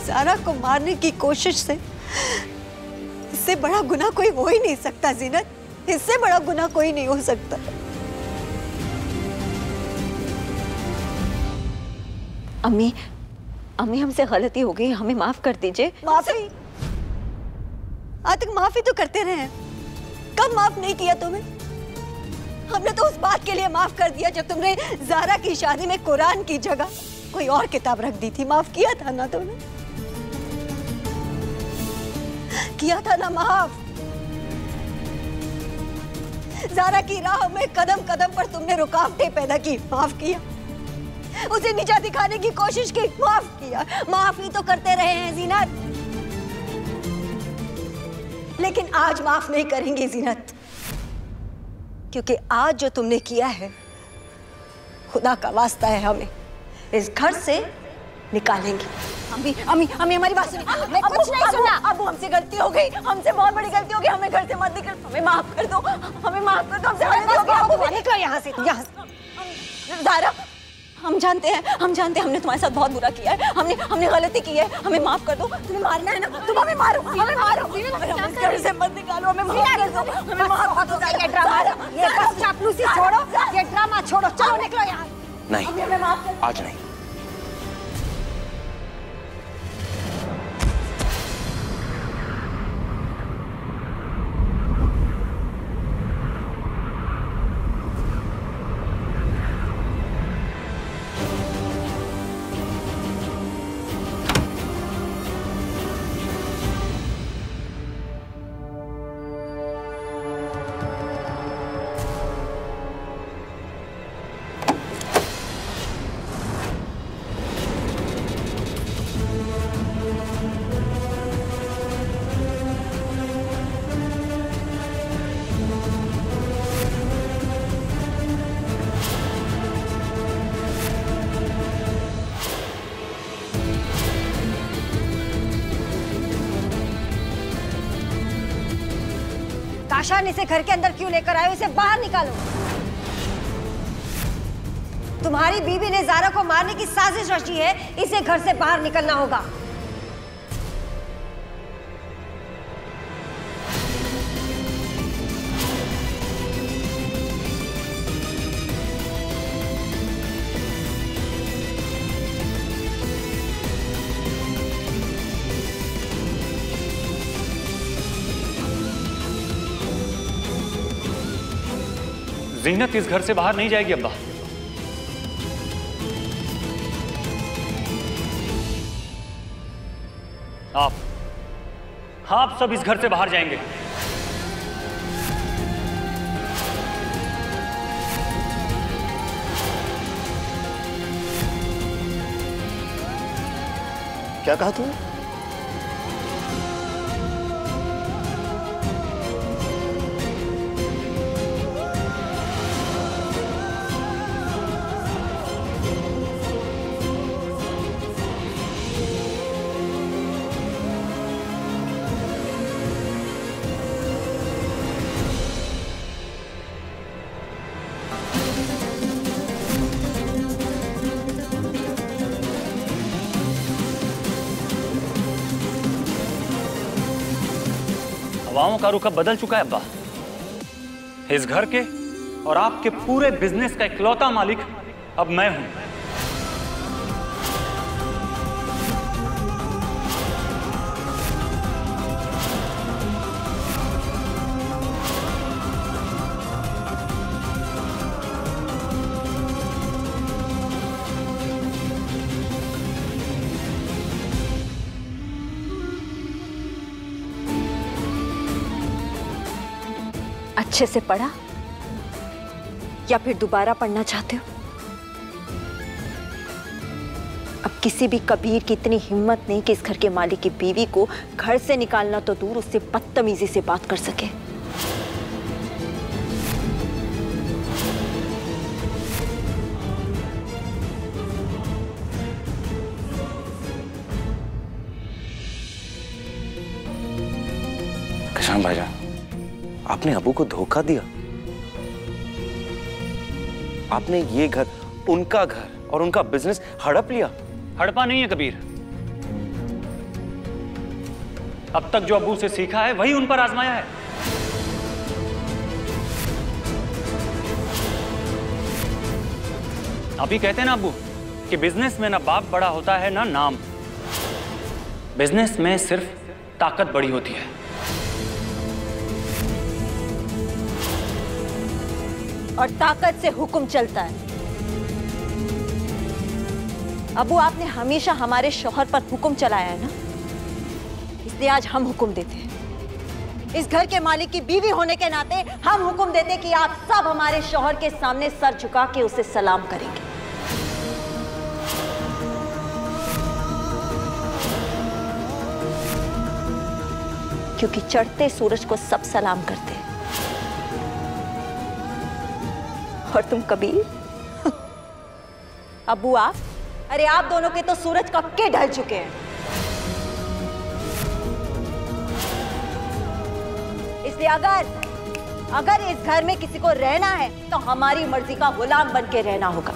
ज़ारा को मारने की कोशिश से इससे बड़ा गुनाह कोई हो ही नहीं सकता जीनत, इससे बड़ा गुनाह कोई नहीं हो सकता। अम्मी, अम्मी हमसे गलती हो गई, हमें माफ कर दीजिए। माफी? आज तक माफी तो करते रहे हैं, कब माफ नहीं किया तुम्हें? हमने तो उस बात के लिए माफ कर दिया जब तुमने ज़ारा की शादी में कुरान की जगह कोई और किताब रख दी थी। माफ किया था ना तुमने? किया था ना माफ? ज़ारा की राह में कदम कदम पर तुमने रुकावटें पैदा की, माफ किया। उसे नीचा दिखाने की कोशिश की, माफ किया। माफी तो करते रहे हैं जीनत, लेकिन आज माफ नहीं करेंगे जीनत, क्योंकि आज जो तुमने किया है, खुदा का वास्ता है, हमें इस घर से निकालेंगे। अम्मी, अम्मी, अम्मी हमारी बात सुनिए। मैं कुछ नहीं सुना। अब हमसे गलती हो गई, हमसे बहुत बड़ी गलती हो गई, हमें घर से मत निकल, हमें माफ कर दो, हमें माफ कर दो, हमसे गलती हो गई। निकलो यहाँ से, यहाँ से। ज़ारा, हम जानते हैं हमने तुम्हारे साथ बहुत बुरा किया है, हमने गलती की है, हमें माफ कर दो। तुम्हें मारना है ना, तुम हमें मारो, हमें मारो, हमें घर से मत निकालो, हमें माफ कर दो, हमें माफ कर दो। ये ड्रामा, ये बस चापलूसी छोड़ो, ये ड्रामा छोड़ो, चलो निकलो यहाँ। नहीं, आज नहीं। काशान, इसे घर के अंदर क्यों लेकर आए हो? इसे बाहर निकालो। तुम्हारी बीवी ने ज़ारा को मारने की साजिश रची है, इसे घर से बाहर निकलना होगा। ज़ीनत इस घर से बाहर नहीं जाएगी अब्बा। आप सब इस घर से बाहर जाएंगे। क्या कहा तूने? हवाओं का रुख अब बदल चुका है अब्बा। इस घर के और आपके पूरे बिजनेस का इकलौता मालिक अब मैं हूं। अच्छे से पढ़ा या फिर दोबारा पढ़ना चाहते हो? अब किसी भी कबीर की इतनी हिम्मत नहीं कि इस घर के मालिक की बीवी को घर से निकालना तो दूर, उससे बदतमीजी से बात कर सके। किसान भाईजान, आपने अबू को धोखा दिया। आपने ये घर, उनका घर और उनका बिजनेस हड़प लिया। हड़पा नहीं है कबीर, अब तक जो अब्बू से सीखा है वही उन पर आजमाया है। आप ही कहते हैं ना अब्बू कि बिजनेस में ना बाप बड़ा होता है ना नाम, बिजनेस में सिर्फ ताकत बड़ी होती है। और ताकत से हुक्म चलता है। अबू, आपने हमेशा हमारे शौहर पर हुक्म चलाया है ना, इसलिए आज हम हुक्म देते हैं। इस घर के मालिक की बीवी होने के नाते हम हुक्म देते हैं कि आप सब हमारे शौहर के सामने सर झुका के उसे सलाम करेंगे। क्योंकि चढ़ते सूरज को सब सलाम करते हैं। और तुम कबीर अबू, आप, अरे आप दोनों के तो सूरज कब के ढल चुके हैं। इसलिए अगर इस घर में किसी को रहना है तो हमारी मर्जी का गुलाम बन के रहना होगा।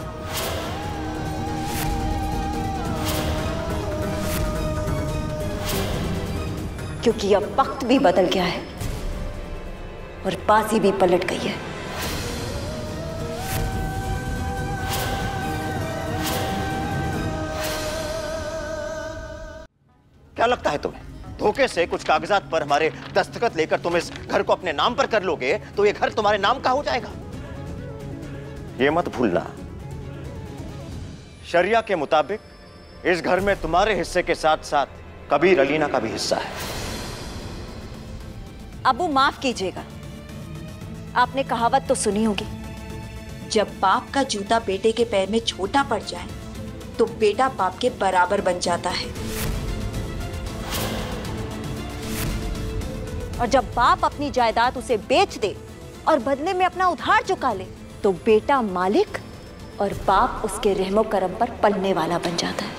क्योंकि अब वक्त भी बदल गया है और बाजी भी पलट गई है। क्या लगता है तुम्हें धोखे से कुछ कागजात पर हमारे दस्तखत लेकर तुम इस घर को अपने नाम पर कर लोगे तो ये घर तुम्हारे नाम का हो जाएगा? ये मत भूलना, शरिया के मुताबिक इस घर में तुम्हारे हिस्से के साथ साथ कबीर अलीना का भी हिस्सा है। अबू, माफ कीजिएगा, आपने कहावत तो सुनी होगी, जब बाप का जूता बेटे के पैर में छोटा पड़ जाए तो बेटा बाप के बराबर बन जाता है। और जब बाप अपनी जायदाद उसे बेच दे और बदले में अपना उधार चुका ले तो बेटा मालिक और बाप उसके रहमो करम पर पलने वाला बन जाता है।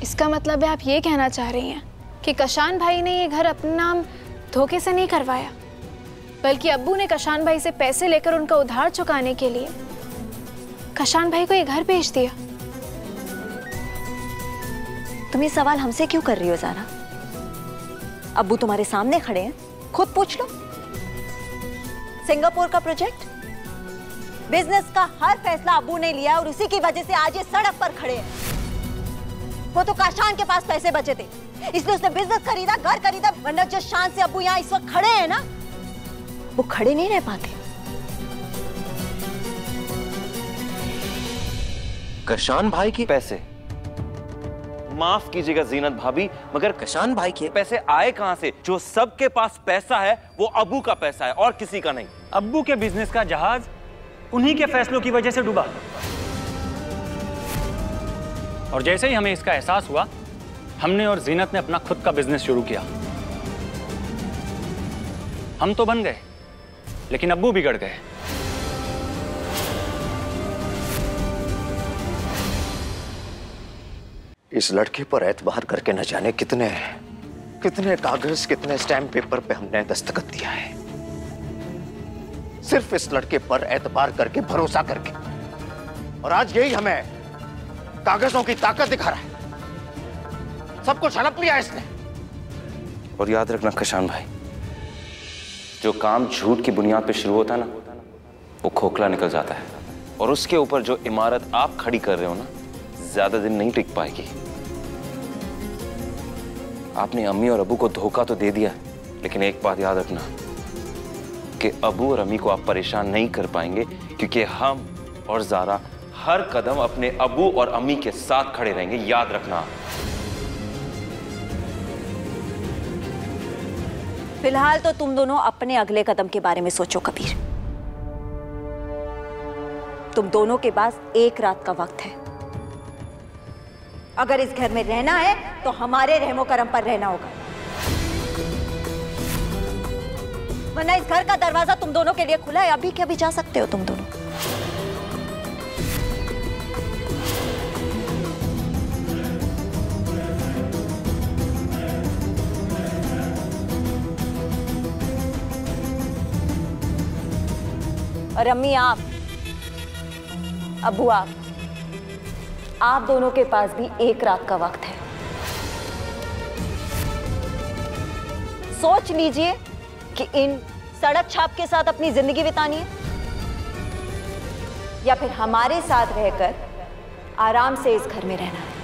इसका मतलब है आप ये कहना चाह रही हैं कि कशान भाई ने ये घर अपने नाम धोखे से नहीं करवाया, बल्कि अब्बू ने कशान भाई से पैसे लेकर उनका उधार चुकाने के लिए कशान भाई को ये घर बेच दिया। तुम ये सवाल हमसे क्यों कर रही हो ज़ारा? अब्बू तुम्हारे सामने खड़े हैं, खुद पूछ लो। सिंगापुर का प्रोजेक्ट, बिजनेस का हर फैसला अब्बू ने लिया और उसी की वजह से आज ये सड़क पर खड़े हैं। वो तो काशान के पास पैसे बचे थे इसलिए उसने बिजनेस खरीदा, घर खरीदा, वरना जिस शान से अब्बू यहाँ इस वक्त खड़े हैं ना, वो खड़े नहीं रह पाते। कशान भाई के पैसे? माफ कीजिएगा जीनत भाभी, मगर कशान भाई के पैसे आए कहां से? जो सबके पास पैसा है वो अब्बू का पैसा है और किसी का नहीं। अब्बू के बिजनेस का जहाज उन्हीं के फैसलों की वजह से डूबा। और जैसे ही हमें इसका एहसास हुआ, हमने और जीनत ने अपना खुद का बिजनेस शुरू किया। हम तो बन गए, लेकिन अब्बू बिगड़ गए। इस लड़के पर एतबार करके न जाने कितने कागज, कितने स्टैम्प पेपर पे हमने दस्तखत दिया है, सिर्फ इस लड़के पर एतबार करके, भरोसा करके। और आज यही हमें कागजों की ताकत दिखा रहा है। सब कुछ हड़प लिया इसने। और याद रखना कशान भाई, जो काम झूठ की बुनियाद पे शुरू होता है ना, वो खोखला निकल जाता है। और उसके ऊपर जो इमारत आप खड़ी कर रहे हो ना, ज्यादा दिन नहीं टिक पाएगी। आपने अम्मी और अबू को धोखा तो दे दिया, लेकिन एक बात याद रखना कि अबू और अम्मी को आप परेशान नहीं कर पाएंगे, क्योंकि हम और ज़ारा हर कदम अपने अबू और अम्मी के साथ खड़े रहेंगे। याद रखना। फिलहाल तो तुम दोनों अपने अगले कदम के बारे में सोचो कबीर। तुम दोनों के पास एक रात का वक्त है। अगर इस घर में रहना है तो हमारे रहमो करम पर रहना होगा, वरना इस घर का दरवाजा तुम दोनों के लिए खुला है। अभी के अभी जा सकते हो तुम दोनों। और अम्मी आप, अब्बू आप, आप दोनों के पास भी एक रात का वक्त है। सोच लीजिए कि इन सड़क छाप के साथ अपनी जिंदगी बितानी है या फिर हमारे साथ रहकर आराम से इस घर में रहना है।